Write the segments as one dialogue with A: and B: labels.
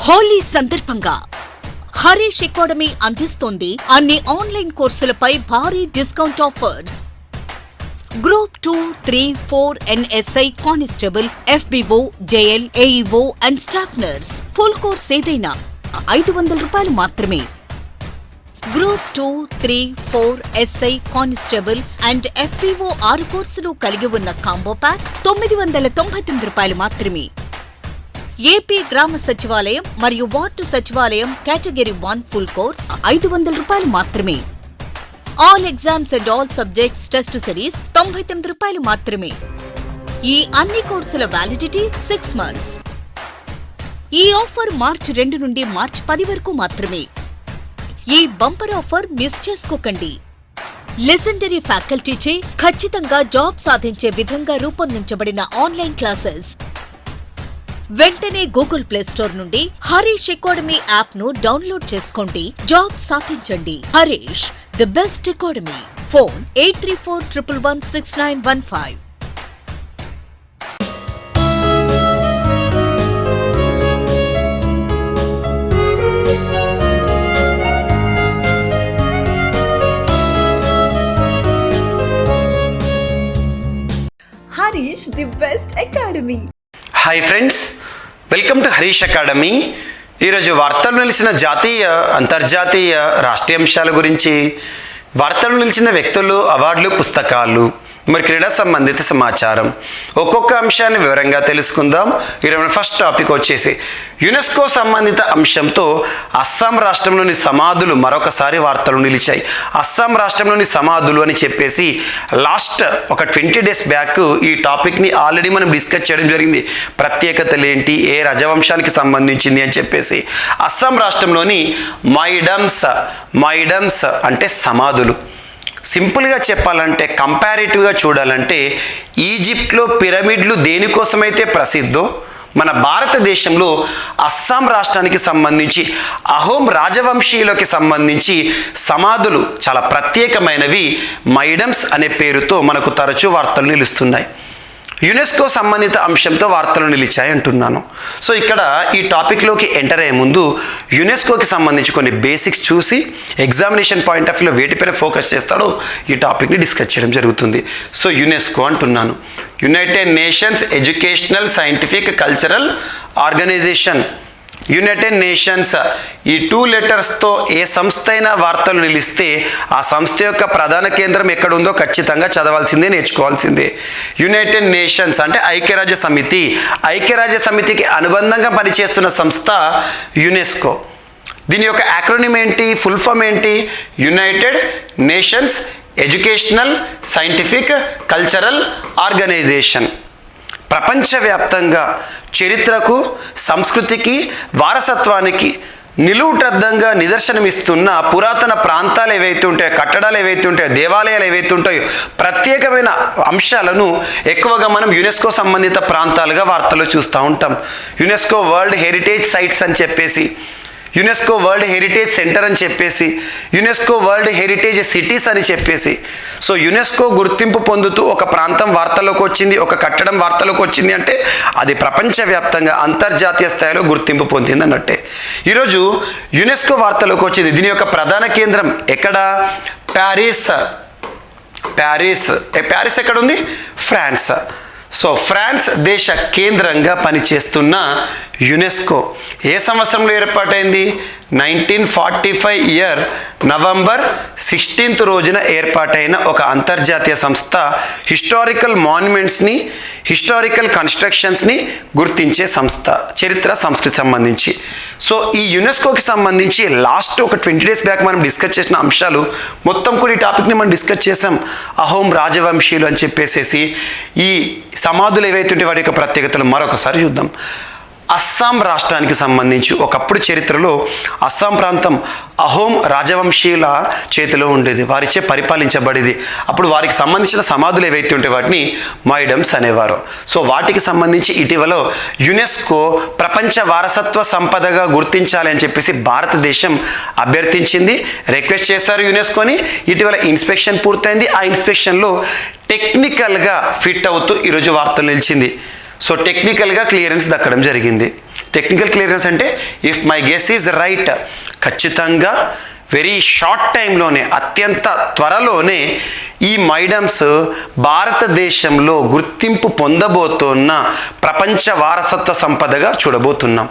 A: హోలీ సందర్భంగా హరీష్ అకాడమీ అందిస్తోంది అన్ని ఆన్లైన్ కోర్సులపై భారీ discount offers. Group 2, 3, 4 NSI constable, FBO, JL, AEO and staff nurse. Full course ఏదైనా ₹500 మాత్రమే. Group 2, 3, 4 SI constable and FBO 6 కోర్సులు కలిగి ఉన్న కాంబో ప్యాక్ ₹999 మాత్రమే. ఏపీ గ్రామ సచివాలయం మరియు వార్డు సచివాలయం కేటగిరీ 1 ఫుల్ కోర్స్ ₹500 మాత్రమే. All exams and all subjects test series ₹99 మాత్రమే. ఈ అన్ని కోర్సుల వ్యాలిడిటీ 6 months. ఈ ఆఫర్ మార్చి 2 నుండి మార్చి 10 వరకు మాత్రమే. ఈ బంపర్ ఆఫర్ మిస్ చేసుకోకండి. లెజెండరీ ఫ్యాకల్టీచే ఖచ్చితంగా జాబ్ సాధించే విధంగా రూపొందించబడిన ఆన్లైన్ క్లాసెస్. వెంటనే గూగుల్ ప్లే స్టోర్ నుండి హరీష్ అకాడమీ యాప్ ను డౌన్లోడ్ చేసుకోండి. జాబ్ సాధించండి. Harish, the best academy. Phone 8341116915.
B: Harish, the best academy.
C: Hi friends, welcome to Harish academy. ఈరోజు వార్తలు నిలిచిన జాతీయ, అంతర్జాతీయ, రాష్ట్రీయ అంశాల గురించి, వార్తలు నిలిచిన వ్యక్తులు, అవార్డులు, పుస్తకాలు, మరి క్రీడా సంబంధిత సమాచారం, ఒక్కొక్క అంశాన్ని వివరంగా తెలుసుకుందాం. ఈరోజు ఫస్ట్ టాపిక్ వచ్చేసి యునెస్కో సంబంధిత అంశంతో అస్సాం రాష్ట్రంలోని సమాధులు మరొకసారి వార్తలు నిలిచాయి. అస్సాం రాష్ట్రంలోని సమాధులు అని చెప్పేసి లాస్ట్ ఒక 20 days బ్యాక్ ఈ టాపిక్ని ఆల్రెడీ మనం డిస్కస్ చేయడం జరిగింది. ప్రత్యేకతలు ఏంటి, ఏ రజవంశానికి సంబంధించింది అని చెప్పేసి. అస్సాం రాష్ట్రంలోని మైడమ్స్ అంటే సమాధులు. సింపుల్గా చెప్పాలంటే, కంపారిటివ్గా చూడాలంటే, ఈజిప్ట్లో పిరమిడ్లు దేనికోసమైతే ప్రసిద్ధో మన భారతదేశంలో అస్సాం రాష్ట్రానికి సంబంధించి అహోం రాజవంశీయులకి సంబంధించి సమాధులు చాలా ప్రత్యేకమైనవి. మైడమ్స్ అనే పేరుతో మనకు తరచూ వార్తలు నిలుస్తున్నాయి. యునెస్కో సంబంధిత అంశంతో వార్తలు నిలిచాయి అంటున్నాను. సో ఇక్కడ ఈ టాపిక్లోకి ఎంటర్ అయ్యే ముందు యునెస్కోకి సంబంధించి కొన్ని బేసిక్స్ చూసి ఎగ్జామినేషన్ పాయింట్ ఆఫ్ వ్యూలో వేటిపైన ఫోకస్ చేస్తాడో ఈ టాపిక్ని డిస్కస్ చేయడం జరుగుతుంది. సో యునెస్కో అంటున్నాను, United Nations educational, scientific, cultural organisation. United Nations ఈ 2 letersతో ఏ సంస్థ అయినా వార్తలు నిలిస్తే ఆ సంస్థ యొక్క ప్రధాన కేంద్రం ఎక్కడుందో ఖచ్చితంగా చదవాల్సిందే, నేర్చుకోవాల్సిందే. యునైటెడ్ నేషన్స్ అంటే ఐక్యరాజ్య సమితి. ఐక్యరాజ్య సమితికి అనుబంధంగా పనిచేస్తున్న సంస్థ యునెస్కో. దీని యొక్క యాక్రోనిమ్ ఏంటి, ఫుల్ ఫామ్ ఏంటి? United Nations educational, scientific, cultural organisation. ప్రపంచవ్యాప్తంగా చరిత్రకు, సంస్కృతికి, వారసత్వానికి నిలువుటద్దంగా నిదర్శనమిస్తున్న పురాతన ప్రాంతాలు ఏవైతే ఉంటాయో, కట్టడాలు ఏవైతే ఉంటాయో, దేవాలయాలు ఏవైతే ఉంటాయో, ప్రత్యేకమైన అంశాలను ఎక్కువగా మనం యునెస్కో సంబంధిత ప్రాంతాలుగా వార్తల్లో చూస్తూ ఉంటాం. యునెస్కో వరల్డ్ హెరిటేజ్ సైట్స్ అని చెప్పేసి, యునెస్కో వరల్డ్ హెరిటేజ్ సెంటర్ అని చెప్పేసి, యునెస్కో వరల్డ్ హెరిటేజ్ సిటీస్ అని చెప్పేసి. సో యునెస్కో గుర్తింపు పొందుతూ ఒక ప్రాంతం వార్తల్లోకి వచ్చింది, ఒక కట్టడం వార్తల్లోకి వచ్చింది అంటే అది ప్రపంచవ్యాప్తంగా అంతర్జాతీయ స్థాయిలో గుర్తింపు పొందింది అన్నట్టే. ఈరోజు యునెస్కో వార్తల్లోకి వచ్చింది. దీని యొక్క ప్రధాన కేంద్రం ఎక్కడ? ప్యారిస్. ప్యారిస్ ఎక్కడ ఉంది? ఫ్రాన్స్. సో ఫ్రాన్స్ దేశ కేంద్రంగా పనిచేస్తున్న యునెస్కో ఏ సంవత్సరంలో ఏర్పాటైంది? 1945 November 16th రోజున ఏర్పాటైన ఒక అంతర్జాతీయ సంస్థ. హిస్టారికల్ మాన్యుమెంట్స్ని, హిస్టారికల్ కన్స్ట్రక్షన్స్ని గుర్తించే సంస్థ, చరిత్ర, సంస్కృతి సంబంధించి. సో ఈ యునెస్కోకి సంబంధించి లాస్ట్ ఒక 20 days బ్యాక్ మనం డిస్కస్ చేసిన అంశాలు మొత్తం కూడా ఈ టాపిక్ని మనం డిస్కస్ చేసాం. అహోం రాజవంశీయులు అని చెప్పేసేసి ఈ సమాధులు ఏవైతే ఉంటే వాటి యొక్క ప్రత్యేకతలు మరొకసారి చూద్దాం. అస్సాం రాష్ట్రానికి సంబంధించి ఒకప్పుడు చరిత్రలో అస్సాం ప్రాంతం అహోం రాజవంశీయుల చేతిలో ఉండేది, వారిచే పరిపాలించబడేది. అప్పుడు వారికి సంబంధించిన సమాధులు ఏవైతే ఉంటే వాటిని మైడమ్స్ అనేవారు. సో వాటికి సంబంధించి ఇటీవల యునెస్కో ప్రపంచ వారసత్వ సంపదగా గుర్తించాలి అని చెప్పేసి భారతదేశం అభ్యర్థించింది, రిక్వెస్ట్ చేశారు యునెస్కోని. ఇటీవల ఇన్స్పెక్షన్ పూర్తయింది. ఆ ఇన్స్పెక్షన్లో టెక్నికల్గా ఫిట్ అవుతూ ఈరోజు వార్తలు నిలిచింది. సో టెక్నికల్గా క్లియరెన్స్ దక్కడం జరిగింది. టెక్నికల్ క్లియరెన్స్ అంటే if my guess is right, ఖచ్చితంగా వెరీ షార్ట్ టైంలోనే, అత్యంత త్వరలోనే ఈ మైడమ్స్ భారతదేశంలో గుర్తింపు పొందబోతున్న ప్రపంచ వారసత్వ సంపదగా చూడబోతున్నాం.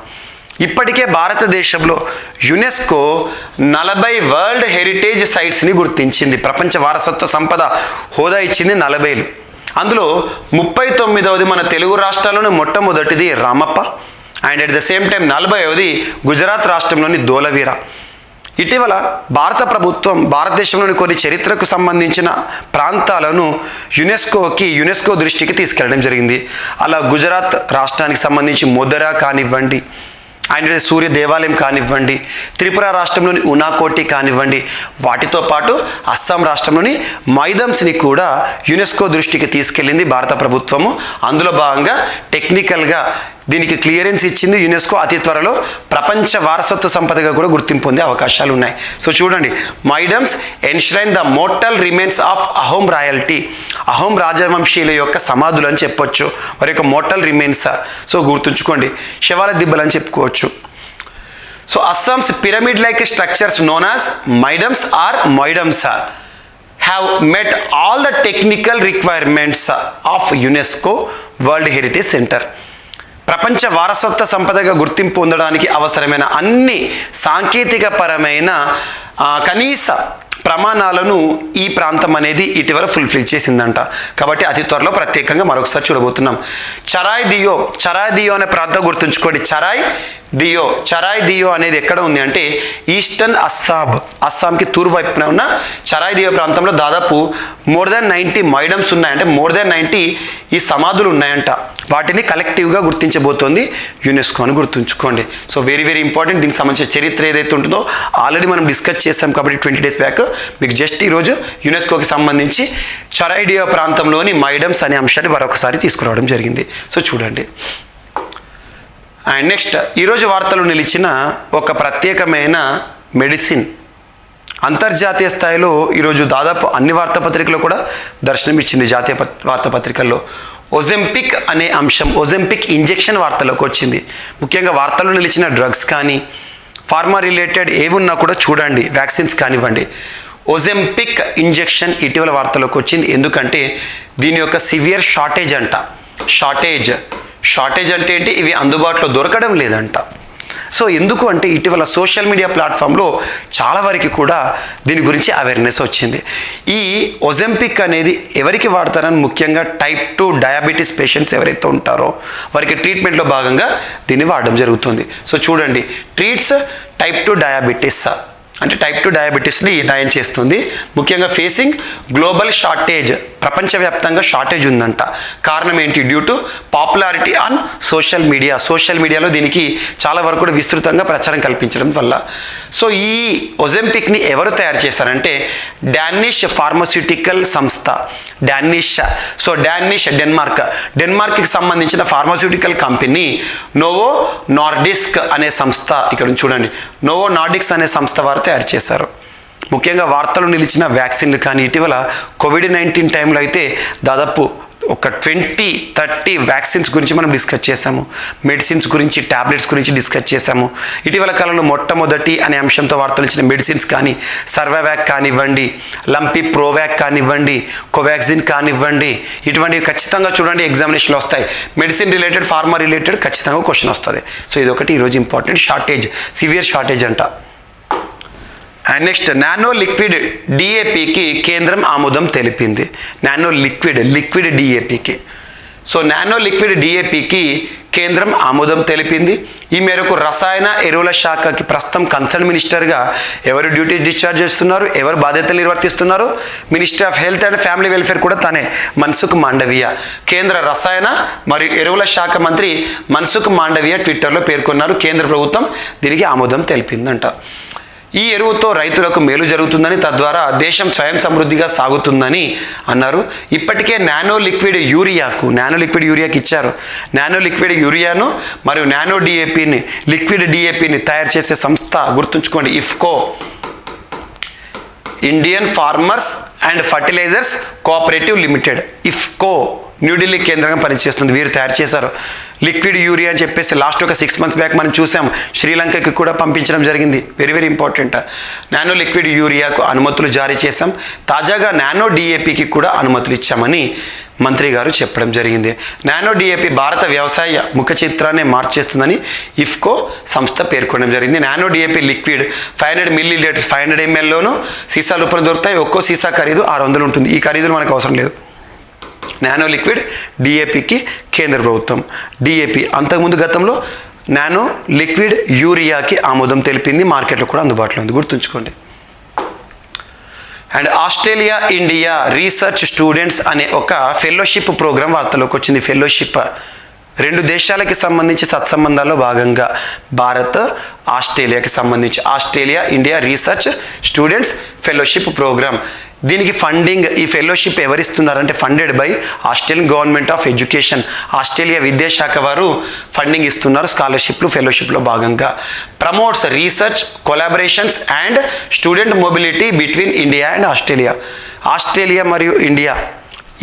C: ఇప్పటికే భారతదేశంలో యునెస్కో 40 వరల్డ్ హెరిటేజ్ సైట్స్ని గుర్తించింది. ప్రపంచ వారసత్వ సంపద హోదా ఇచ్చింది 40. అందులో 39వది మన తెలుగు రాష్ట్రాల్లోనే మొట్టమొదటిది Ramappa, and at the same time 40వది గుజరాత్ రాష్ట్రంలోని ధోలవీర. ఇటీవల భారత ప్రభుత్వం భారతదేశంలోని కొన్ని చరిత్రకు సంబంధించిన ప్రాంతాలను యునెస్కో దృష్టికి తీసుకెళ్ళడం జరిగింది. అలా గుజరాత్ రాష్ట్రానికి సంబంధించి మొదరా కానివ్వండి, అండ్ సూర్య దేవాలయం కానివ్వండి, త్రిపుర రాష్ట్రంలోని ఉనాకోటి కానివ్వండి, వాటితో పాటు అస్సాం రాష్ట్రంలోని మైదమ్స్ని కూడా యునెస్కో దృష్టికి తీసుకెళ్ళింది భారత ప్రభుత్వము. అందులో భాగంగా టెక్నికల్గా దీనికి క్లియరెన్స్ ఇచ్చింది యునెస్కో. అతి త్వరలో ప్రపంచ వారసత్వ సంపదగా కూడా గుర్తింపు పొందే అవకాశాలు ఉన్నాయి. సో చూడండి, maidams enshrine the mortal remains of Ahom royalty, Ahom రాజవంశీయుల యొక్క సమాధులు అని చెప్పొచ్చు, వారి యొక్క మోర్టల్ రిమైన్స్. సో గుర్తుంచుకోండి, శవాల దిబ్బలు అని చెప్పుకోవచ్చు. So Assam's pyramid like structures known as maidams or moidams have met all the technical requirements of UNESCO World Heritage Center. ప్రపంచ వారసత్వ సంపదగా గుర్తింపు పొందడానికి అవసరమైన అన్ని సాంకేతిక పరమైన కనీస ప్రమాణాలను ఈ ప్రాంతం అనేది ఇటీవల ఫుల్ఫిల్ చేసిందంట. కాబట్టి అతి త్వరలో ప్రత్యేకంగా మరొకసారి చూడబోతున్నాం. చరాయ్ దియో అనే ప్రాంతం గుర్తుంచుకోండి. చరాయ్ దియో అనేది ఎక్కడ ఉంది అంటే ఈస్టర్న్ అస్సాంకి తూర్పు వైపున ఉన్న చరాయ్ దియో ప్రాంతంలో దాదాపు మోర్ దాన్ 90 మైడమ్స్ ఉన్నాయంటే మోర్ దాన్ 90 ఈ సమాధులు ఉన్నాయంట. వాటిని కలెక్టివ్గా గుర్తించబోతోంది యునెస్కో అని గుర్తుంచుకోండి. So very very important. దీనికి సంబంధించిన చరిత్ర ఏదైతే ఉంటుందో ఆల్రెడీ మనం డిస్కస్ చేసాం కాబట్టి 20 డేస్ బ్యాక్. మీకు జస్ట్ ఈరోజు యునెస్కోకి సంబంధించి చరాయ్ దియో ప్రాంతంలోని మైడమ్స్ అనే అంశాన్ని మరొకసారి తీసుకురావడం జరిగింది. సో చూడండి. అండ్ నెక్స్ట్, ఈరోజు వార్తలు నిలిచిన ఒక ప్రత్యేకమైన మెడిసిన్ అంతర్జాతీయ స్థాయిలో ఈరోజు దాదాపు అన్ని వార్తాపత్రికల్లో కూడా దర్శనమిచ్చింది. జాతీయ వార్తాపత్రికల్లో ఒజెంపిక్ అనే అంశం, ఒజెంపిక్ ఇంజెక్షన్ వార్తలోకి వచ్చింది. ముఖ్యంగా వార్తల్లో నిలిచిన డ్రగ్స్ కానీ ఫార్మా రిలేటెడ్ ఏవి ఉన్నా కూడా చూడండి, వ్యాక్సిన్స్ కానివ్వండి. ఒజెంపిక్ ఇంజెక్షన్ ఇటీవల వార్తలోకి వచ్చింది. ఎందుకంటే దీని యొక్క సివియర్ షార్టేజ్ అంట. షార్టేజ్ అంటే ఏంటి? ఇవి అందుబాటులో దొరకడం లేదంట. సో ఎందుకు అంటే ఇటీవల సోషల్ మీడియా ప్లాట్ఫామ్లో చాలా వరకు కూడా దీని గురించి అవేర్నెస్ వచ్చింది. ఈ ఒజెంపిక్ అనేది ఎవరికి వాడతారని, ముఖ్యంగా టైప్ 2 డయాబెటీస్ పేషెంట్స్ ఎవరైతే ఉంటారో వారికి ట్రీట్మెంట్లో భాగంగా దీన్ని వాడడం జరుగుతుంది. సో చూడండి, ట్రీట్స్ టైప్ 2 డయాబెటీస్ అంటే టైప్ 2 డయాబెటీస్ని నయం చేస్తుంది. ముఖ్యంగా ఫేసింగ్ గ్లోబల్ షార్టేజ్, ప్రపంచవ్యాప్తంగా షార్టేజ్ ఉందంట. కారణం ఏంటి? Due to popularity on social మీడియాలో దీనికి చాలా వరకు కూడా విస్తృతంగా ప్రచారం కల్పించడం వల్ల. సో ఈ ఒజెంపిక్ని ఎవరు తయారు చేశారంటే డానిష్ ఫార్మాస్యూటికల్ సంస్థ, డెన్మార్క్కి సంబంధించిన ఫార్మాస్యూటికల్ కంపెనీ నోవో నార్డిస్క్ అనే సంస్థ, ఇక్కడ చూడండి, నోవో నార్డిక్స్ అనే సంస్థ వారు తయారు చేశారు. ముఖ్యంగా వార్తలు నిలిచిన వ్యాక్సిన్లు కానీ ఇటీవల కోవిడ్-19 టైంలో అయితే దాదాపు ఒక 20-30 వ్యాక్సిన్స్ గురించి మనం డిస్కస్ చేసాము. మెడిసిన్స్ గురించి, ట్యాబ్లెట్స్ గురించి డిస్కస్ చేసాము. ఇటీవల కాలంలో మొట్టమొదటి అనే అంశంతో వార్తలు ఇచ్చిన మెడిసిన్స్ కానీ సర్వావ్యాక్ కానివ్వండి, లంపీ ప్రోవ్యాక్ కానివ్వండి, కోవాక్సిన్ కానివ్వండి, ఇటువంటివి ఖచ్చితంగా చూడండి ఎగ్జామినేషన్లో వస్తాయి. మెడిసిన్ రిలేటెడ్, ఫార్మా రిలేటెడ్ ఖచ్చితంగా క్వశ్చన్ వస్తుంది. సో ఇదొకటి ఈరోజు ఇంపార్టెంట్. షార్టేజ్, సివియర్ షార్టేజ్ అంట. అండ్ నెక్స్ట్, నానో లిక్విడ్ డిఏపికి కేంద్రం ఆమోదం తెలిపింది. నానో లిక్విడ్ డిఏపికి. సో నానో లిక్విడ్ డిఏపికి కేంద్రం ఆమోదం తెలిపింది. ఈ మేరకు రసాయన ఎరువుల శాఖకి ప్రస్తుతం కన్సర్న్ మినిస్టర్గా ఎవరు డ్యూటీ డిశ్చార్జ్ చేస్తున్నారు, ఎవరు బాధ్యతలు నిర్వర్తిస్తున్నారు? Ministry of health and family welfare కూడా తనే, మన్సుఖ్ మాండవీయ. కేంద్ర రసాయన మరియు ఎరువుల శాఖ మంత్రి మన్సుఖ్ మాండవీయ ట్విట్టర్లో పేర్కొన్నారు. కేంద్ర ప్రభుత్వం దీనికి ఆమోదం తెలిపిందంట. ఈ ఎరువుతో రైతులకు మేలు జరుగుతుందని, తద్వారా దేశం స్వయం సమృద్ధిగా సాగుతుందని అన్నారు. ఇప్పటికే నానో లిక్విడ్ యూరియాకి ఇచ్చారు. నానో లిక్విడ్ యూరియాను మరియు నానో డిఏపిని, లిక్విడ్ డిఏపిని తయారు చేసే సంస్థ గుర్తుంచుకోండి, IFFCO, Indian farmers and fertilisers cooperative limited. IFFCO New Delhi కేంద్రంగా పనిచేస్తుంది. వీరు తయారు చేశారు. లిక్విడ్ యూరియా అని చెప్పేసి లాస్ట్ ఒక 6 months బ్యాక్ మనం చూసాం, శ్రీలంకకి కూడా పంపించడం జరిగింది. Very very important. Nano liquid యూరియాకు అనుమతులు జారీ చేశాం. తాజాగా నానో డిఏపికి కూడా అనుమతులు ఇచ్చామని మంత్రి గారు చెప్పడం జరిగింది. నానో డిఏపి భారత వ్యవసాయ ముఖ చిత్రాన్ని మార్చేస్తుందని ఇఫ్కో సంస్థ పేర్కొనడం జరిగింది. నానో డిఏపి లిక్విడ్ 500 ml 500 mlలోనూ సీసా రూపంలో దొరుకుతాయి. ఒక్కో సీసా ఖరీదు 600 ఉంటుంది. ఈ ఖరీదులు మనకు అవసరం లేదు. నానో లిక్విడ్ డిఏపికి కేంద్ర ప్రభుత్వం, డిఏపి అంతకుముందు గతంలో నానో లిక్విడ్ యూరియాకి ఆమోదం తెలిపింది. మార్కెట్లో కూడా అందుబాటులో ఉంది, గుర్తుంచుకోండి. And Australia India research students అనే ఒక ఫెలోషిప్ ప్రోగ్రాం వార్తలోకి వచ్చింది. ఫెలోషిప్ 2 దేశాలకి సంబంధించి సత్సంబంధాల్లో భాగంగా భారత్ ఆస్ట్రేలియాకి సంబంధించి Australia India research students fellowship programme. దీనికి ఫండింగ్, ఈ ఫెలోషిప్ ఎవరిస్తున్నారంటే funded by Australian government of education. Australia విద్యాశాఖ వారు ఫండింగ్ ఇస్తున్నారు స్కాలర్షిప్లు ఫెలోషిప్లో భాగంగా. Promotes research collaborations and student mobility between India and Australia. Australia మరియు ఇండియా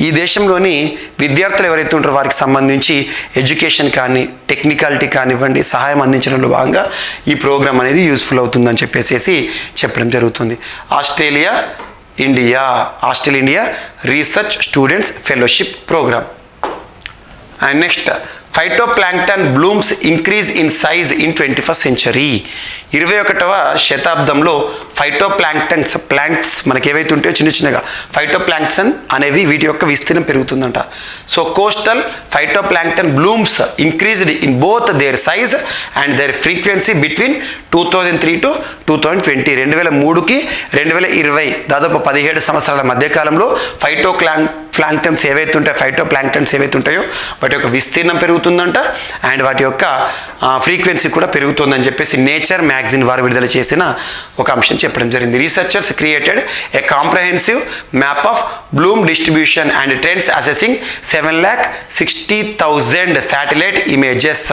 C: ఈ దేశంలోని విద్యార్థులు ఎవరైతే ఉంటారో వారికి సంబంధించి ఎడ్యుకేషన్ కానీ టెక్నికాలిటీ కానివ్వండి సహాయం అందించడంలో భాగంగా ఈ ప్రోగ్రామ్ అనేది యూస్ఫుల్ అవుతుందని చెప్పేసి చెప్పడం జరుగుతుంది. Australia India research students fellowship programme. And next phytoplankton blooms increase in size in 21st century. 21వ శతాబ్దంలో ప్లాంక్ట్స్ మనకి ఏవైతే ఉంటాయో చిన్న చిన్నగా ఫైటోప్లాంక్టన్ అనేవి వీటి యొక్క విస్తీర్ణం పెరుగుతుందంట. So coastal phytoplankton blooms increased in both their size and their frequency between 2003 to 2020. 2003కి 2020 దాదాపు 17 సంవత్సరాల మధ్యకాలంలో ఫైటోప్లాంక్టన్స్ ఏవైతే ఉంటాయో వాటి యొక్క విస్తీర్ణం పెరుగుతుందంట అండ్ వాటి యొక్క ఫ్రీక్వెన్సీ కూడా పెరుగుతుందని చెప్పేసి నేచర్ మ్యాగజైన్ వారు విడుదల చేసిన ఒక అంశం చెప్పడం జరిగింది. Researchers created a comprehensive map of Bloom distribution and trends assessing 7,60,000 satellite images.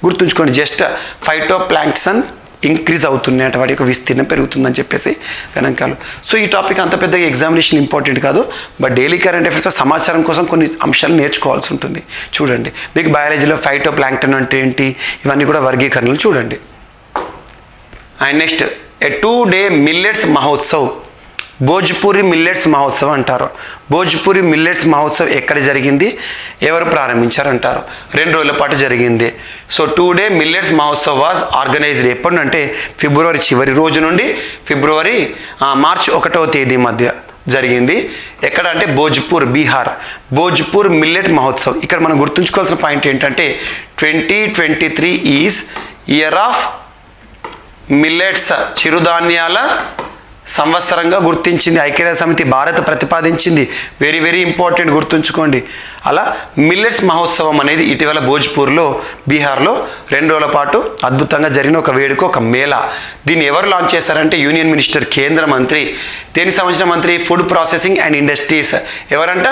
C: గుర్తుంచుకోండి, జస్ట్ ఫైటోప్లాంక్టన్ ఇంక్రీజ్ అవుతున్నాయంట, వాటి యొక్క విస్తీర్ణం పెరుగుతుందని చెప్పేసి గణాంకాలు. సో ఈ టాపిక్ అంత పెద్దగా ఎగ్జామినేషన్ ఇంపార్టెంట్ కాదు, బట్ డైలీ కరెంట్ అఫైర్స్ సమాచారం కోసం కొన్ని అంశాలు నేర్చుకోవాల్సి ఉంటుంది. చూడండి, మీకు బయాలజీలో ఫైటోప్లాంక్టన్ అంటే ఏంటి, ఇవన్నీ కూడా వర్గీకరణలు చూడండి. And next A 2-day millets Mahotsav, Bhojpuri millets Mahotsav అంటారు. భోజ్పూరి మిల్లెట్స్ మహోత్సవ్ ఎక్కడ జరిగింది, ఎవరు ప్రారంభించారంటారు. 2 రోజుల పాటు జరిగింది. So 2-day millets Mahotsav was organised ఎప్పుడు అంటే ఫిబ్రవరి చివరి రోజు నుండి మార్చి 1వ తేదీ మధ్య జరిగింది. ఎక్కడ అంటే భోజ్పూర్, బీహార్. భోజ్పూర్ మిల్లెట్ మహోత్సవ్. ఇక్కడ మనం గుర్తుంచుకోవాల్సిన పాయింట్ ఏంటంటే 2023 ఈజ్ ఇయర్ ఆఫ్ మిల్లెట్స్, చిరుధాన్యాల సంవత్సరంగా గుర్తించింది ఐక్యరాజ్య సమితి. భారత్ ప్రతిపాదించింది. వెరీ వెరీ ఇంపార్టెంట్, గుర్తుంచుకోండి. అలా మిల్లెట్స్ మహోత్సవం అనేది ఇటీవల భోజ్పూర్లో బీహార్లో 2 రోజుల పాటు అద్భుతంగా జరిగిన ఒక వేడుక, ఒక మేళా. దీన్ని ఎవరు లాంచ్ చేశారంటే యూనియన్ మినిస్టర్, కేంద్ర మంత్రి. దేనికి సంబంధించిన మంత్రి? Food processing and industries. ఎవరంట?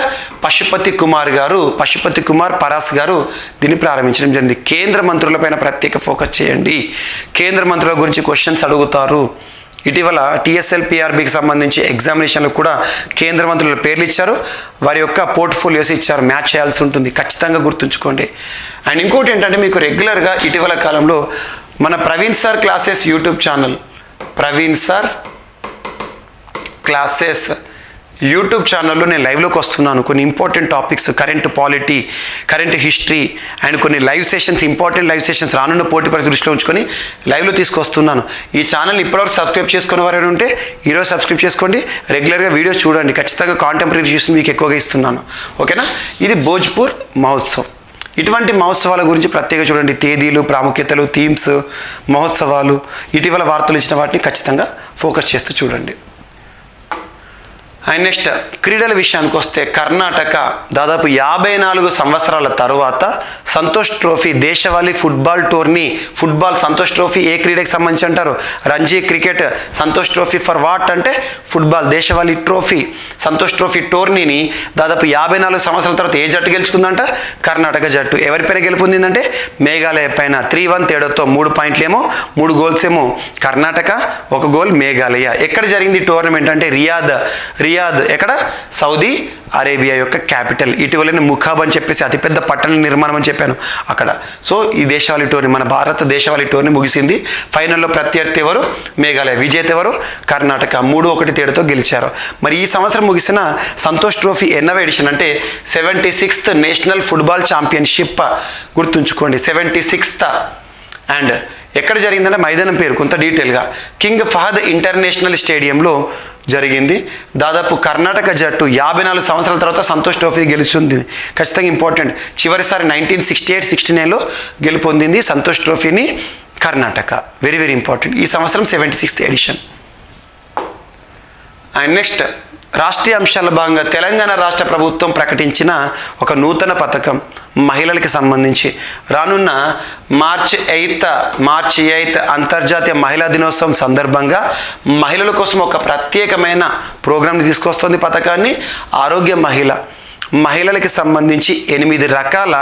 C: పశుపతి కుమార్ పరాస్ గారు దీన్ని ప్రారంభించడం జరిగింది. కేంద్ర మంత్రులపైన ప్రత్యేక ఫోకస్ చేయండి. కేంద్ర మంత్రుల గురించి క్వశ్చన్స్ అడుగుతారు. ఇటీవల TSLPRBకి సంబంధించి ఎగ్జామినేషన్లకు కూడా కేంద్ర మంత్రుల పేర్లు ఇచ్చారు, వారి యొక్క పోర్ట్ఫోలియోస్ ఇచ్చారు. మ్యాచ్ చేయాల్సి ఉంటుంది, ఖచ్చితంగా గుర్తుంచుకోండి. అండ్ ఇంకోటి ఏంటంటే మీకు రెగ్యులర్గా ఇటీవల కాలంలో మన Praveen sir classes YouTube channel, Praveen sir classes YouTube ఛానల్లో నేను లైవ్లోకి వస్తున్నాను. కొన్ని important topics, current polity, current history and కొన్ని live sessions, important live sessions రానున్న పోటీ పరిస్థితి దృష్టిలో ఉంచుకొని లైవ్లో తీసుకొస్తున్నాను. ఈ ఛానల్ ఇప్పటివరకు సబ్స్క్రైబ్ చేసుకునే వారు ఉంటే ఈరోజు సబ్స్క్రైబ్ చేసుకోండి. రెగ్యులర్గా వీడియోస్ చూడండి. ఖచ్చితంగా కాంటెంపరీ రివ్యూస్ మీకు ఎక్కువగా ఇస్తున్నాను, ఓకేనా. ఇది భోజ్పూర్ మహోత్సవ్. ఇటువంటి మహోత్సవాల గురించి ప్రత్యేకంగా చూడండి. తేదీలు, ప్రాముఖ్యతలు, థీమ్స్, మహోత్సవాలు, ఇటీవల వార్తలు ఇచ్చిన వాటిని ఖచ్చితంగా ఫోకస్ చేస్తూ చూడండి. అండ్ నెక్స్ట్ క్రీడల విషయానికి వస్తే కర్ణాటక దాదాపు 54 సంవత్సరాల తరువాత సంతోష్ ట్రోఫీ దేశవాళీ football tourney, football Santosh trophy ఏ క్రీడకి సంబంధించి అంటారు? Ranji cricket. Santosh trophy for what అంటే ఫుట్బాల్. దేశవాళీ ట్రోఫీ, సంతోష్ ట్రోఫీ టోర్నీని దాదాపు 54 సంవత్సరాల తర్వాత ఏ జట్టు గెలుచుకుందంట? కర్ణాటక జట్టు. ఎవరిపైన గెలుపొందిందంటే మేఘాలయ పైన. 3-1 తేడాతో 3 పాయింట్లేమో 3 గోల్స్ ఏమో కర్ణాటక, 1 గోల్ మేఘాలయ. ఎక్కడ జరిగింది టోర్నమెంట్ అంటే రియాద్ రియాద్ ఎక్కడ? సౌదీ అరేబియా యొక్క క్యాపిటల్. ఇటీవలనే ముఖాబ్ అని చెప్పేసి అతిపెద్ద పట్టణ నిర్మాణం అని చెప్పాను అక్కడ. సో ఈ దేశవాళీ టోర్నీ, మన భారత దేశవాళీ టోర్నీ ముగిసింది. ఫైనల్లో ప్రత్యర్థి ఎవరు? మేఘాలయ. విజేత ఎవరు? కర్ణాటక. 3-1 తేడాతో గెలిచారు. మరి ఈ సంవత్సరం ముగిసిన సంతోష్ ట్రోఫీ ఎన్నవ ఎడిషన్ అంటే 76th నేషనల్ ఫుట్బాల్ ఛాంపియన్షిప్. గుర్తుంచుకోండి, 76th. అండ్ ఎక్కడ జరిగిందంటే మైదానం పేరు కొంత డీటెయిల్గా కింగ్ ఫహద్ ఇంటర్నేషనల్ స్టేడియంలో జరిగింది. దాదాపు కర్ణాటక జట్టు 54 సంవత్సరాల తర్వాత సంతోష్ ట్రోఫీ గెలుచుంది. ఖచ్చితంగా ఇంపార్టెంట్. చివరిసారి 1968-69లో గెలుపొందింది సంతోష్ ట్రోఫీని కర్ణాటక. Very very important. ఈ సంవత్సరం 76th edition. And next Rashtriya అంశాల భాగంగా తెలంగాణ రాష్ట్ర ప్రభుత్వం ప్రకటించిన ఒక నూతన పథకం మహిళలకి సంబంధించి. రానున్న మార్చి 8 అంతర్జాతీయ మహిళా దినోత్సవం సందర్భంగా మహిళల కోసం ఒక ప్రత్యేకమైన ప్రోగ్రాంని తీసుకొస్తుంది. పథకాన్ని ఆరోగ్య మహిళలకి సంబంధించి 8 రకాల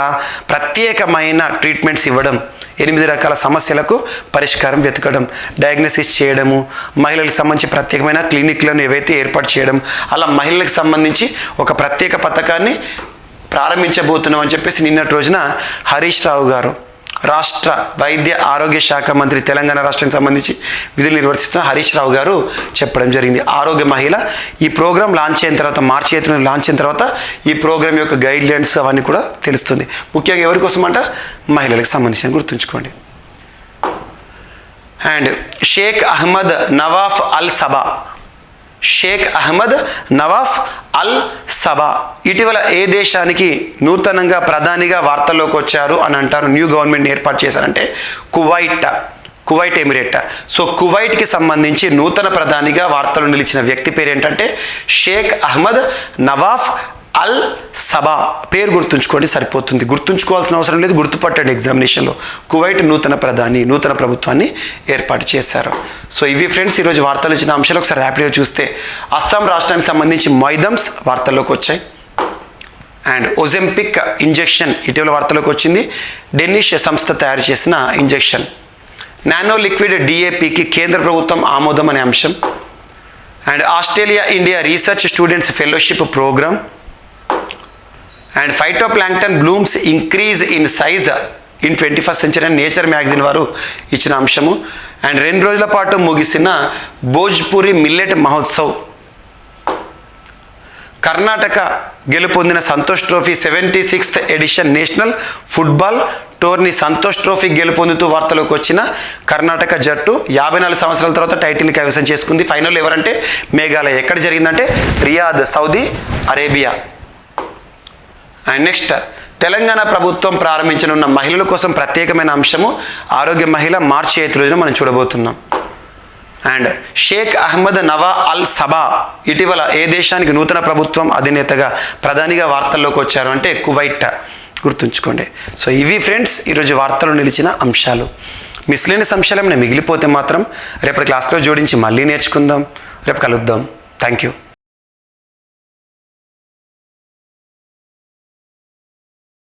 C: ప్రత్యేకమైన ట్రీట్మెంట్స్ ఇవ్వడం, 8 రకాల సమస్యలకు పరిష్కారం వెతకడం, డయాగ్నోసిస్ చేయడము, మహిళలకు సంబంధించి ప్రత్యేకమైన క్లినిక్లను ఏవైతే ఏర్పాటు చేయడం, అలా మహిళలకు సంబంధించి ఒక ప్రత్యేక పథకాన్ని ప్రారంభించబోతున్నాం అని చెప్పేసి నిన్నటి రోజున హరీష్ రావు గారు, రాష్ట్ర వైద్య ఆరోగ్య శాఖ మంత్రి, తెలంగాణ రాష్ట్రానికి సంబంధించి విధులు నిర్వర్తిస్తున్న హరీష్ రావు గారు చెప్పడం జరిగింది. ఆరోగ్య మహిళ ఈ ప్రోగ్రాం లాంచ్ అయిన తర్వాత, మార్చి 8న లాంచ్ అయిన తర్వాత ఈ ప్రోగ్రాం యొక్క గైడ్ లైన్స్ అవన్నీ కూడా తెలుస్తుంది. ముఖ్యంగా ఎవరి కోసం అంట? మహిళలకు సంబంధించి. గుర్తుంచుకోండి. And Sheikh Ahmad Nawaf Al Sabah, Sheikh Ahmad Nawaf Al Sabah ఇటీవల ఏ దేశానికి నూతనంగా ప్రధానిగా వార్తల్లోకి వచ్చారు అని అంటారు? న్యూ గవర్నమెంట్ ఏర్పాటు చేశారంటే కువైట్ ఎమిరేట్. సో కువైట్కి సంబంధించి నూతన ప్రధానిగా వార్తలు నిలిచిన వ్యక్తి పేరు ఏంటంటే Sheikh Ahmad Nawaf Al Sabah. పేరు గుర్తుంచుకోండి సరిపోతుంది. గుర్తుంచుకోవాల్సిన అవసరం లేదు, గుర్తుపట్టండి ఎగ్జామినేషన్లో. కువైట్ నూతన ప్రభుత్వాన్ని ఏర్పాటు చేశారు. సో ఇవి ఫ్రెండ్స్ ఈరోజు వార్తలు ఇచ్చిన అంశాలు. ఒకసారి ర్యాపిడ్గా చూస్తే అస్సాం రాష్ట్రానికి సంబంధించి మైదమ్స్ వార్తల్లోకి వచ్చాయి. అండ్ ఒజెంపిక్ ఇంజెక్షన్ ఇటీవల వార్తలోకి వచ్చింది. డెనిష్ సంస్థ తయారు చేసిన ఇంజెక్షన్. నానో లిక్విడ్ డిఏపికి కేంద్ర ప్రభుత్వం ఆమోదం అనే అంశం. And Australia India research students fellowship programme. And phytoplankton blooms increase in size in 21st century అని నేచర్ మ్యాగజైన్ వారు ఇచ్చిన అంశము. అండ్ 2 రోజుల పాటు ముగిసిన భోజ్పురి మిల్లెట్ మహోత్సవ్. కర్ణాటక గెలుపొందిన Santosh trophy 76th edition national football tourney. Santosh trophy గెలుపొందుతూ వార్తలోకి వచ్చిన కర్ణాటక జట్టు 54 సంవత్సరాల తర్వాత టైటిల్ని కైవసం చేసుకుంది. ఫైనల్ ఎవరంటే మేఘాలయ. ఎక్కడ జరిగిందంటే Riyadh, Saudi Arabia. And next Telangana ప్రభుత్వం ప్రారంభించనున్న మహిళల కోసం ప్రత్యేకమైన అంశము ఆరోగ్య మహిళ. మార్చి 8 రోజున మనం చూడబోతున్నాం. And Sheikh Ahmad Nawaf Al Sabah ఇటీవల ఏ దేశానికి నూతన ప్రభుత్వం అధినేతగా ప్రధానిగా వార్తల్లోకి వచ్చారు అంటే కువైట్. గుర్తుంచుకోండి. సో ఇవి ఫ్రెండ్స్ ఈరోజు వార్తలు నిలిచిన అంశాలు. మిస్లేనియస్ అంశాలు ఏమైనా మిగిలిపోతే మాత్రం రేపటి క్లాస్లో జోడించి మళ్ళీ నేర్చుకుందాం. రేపు కలుద్దాం. Thank you.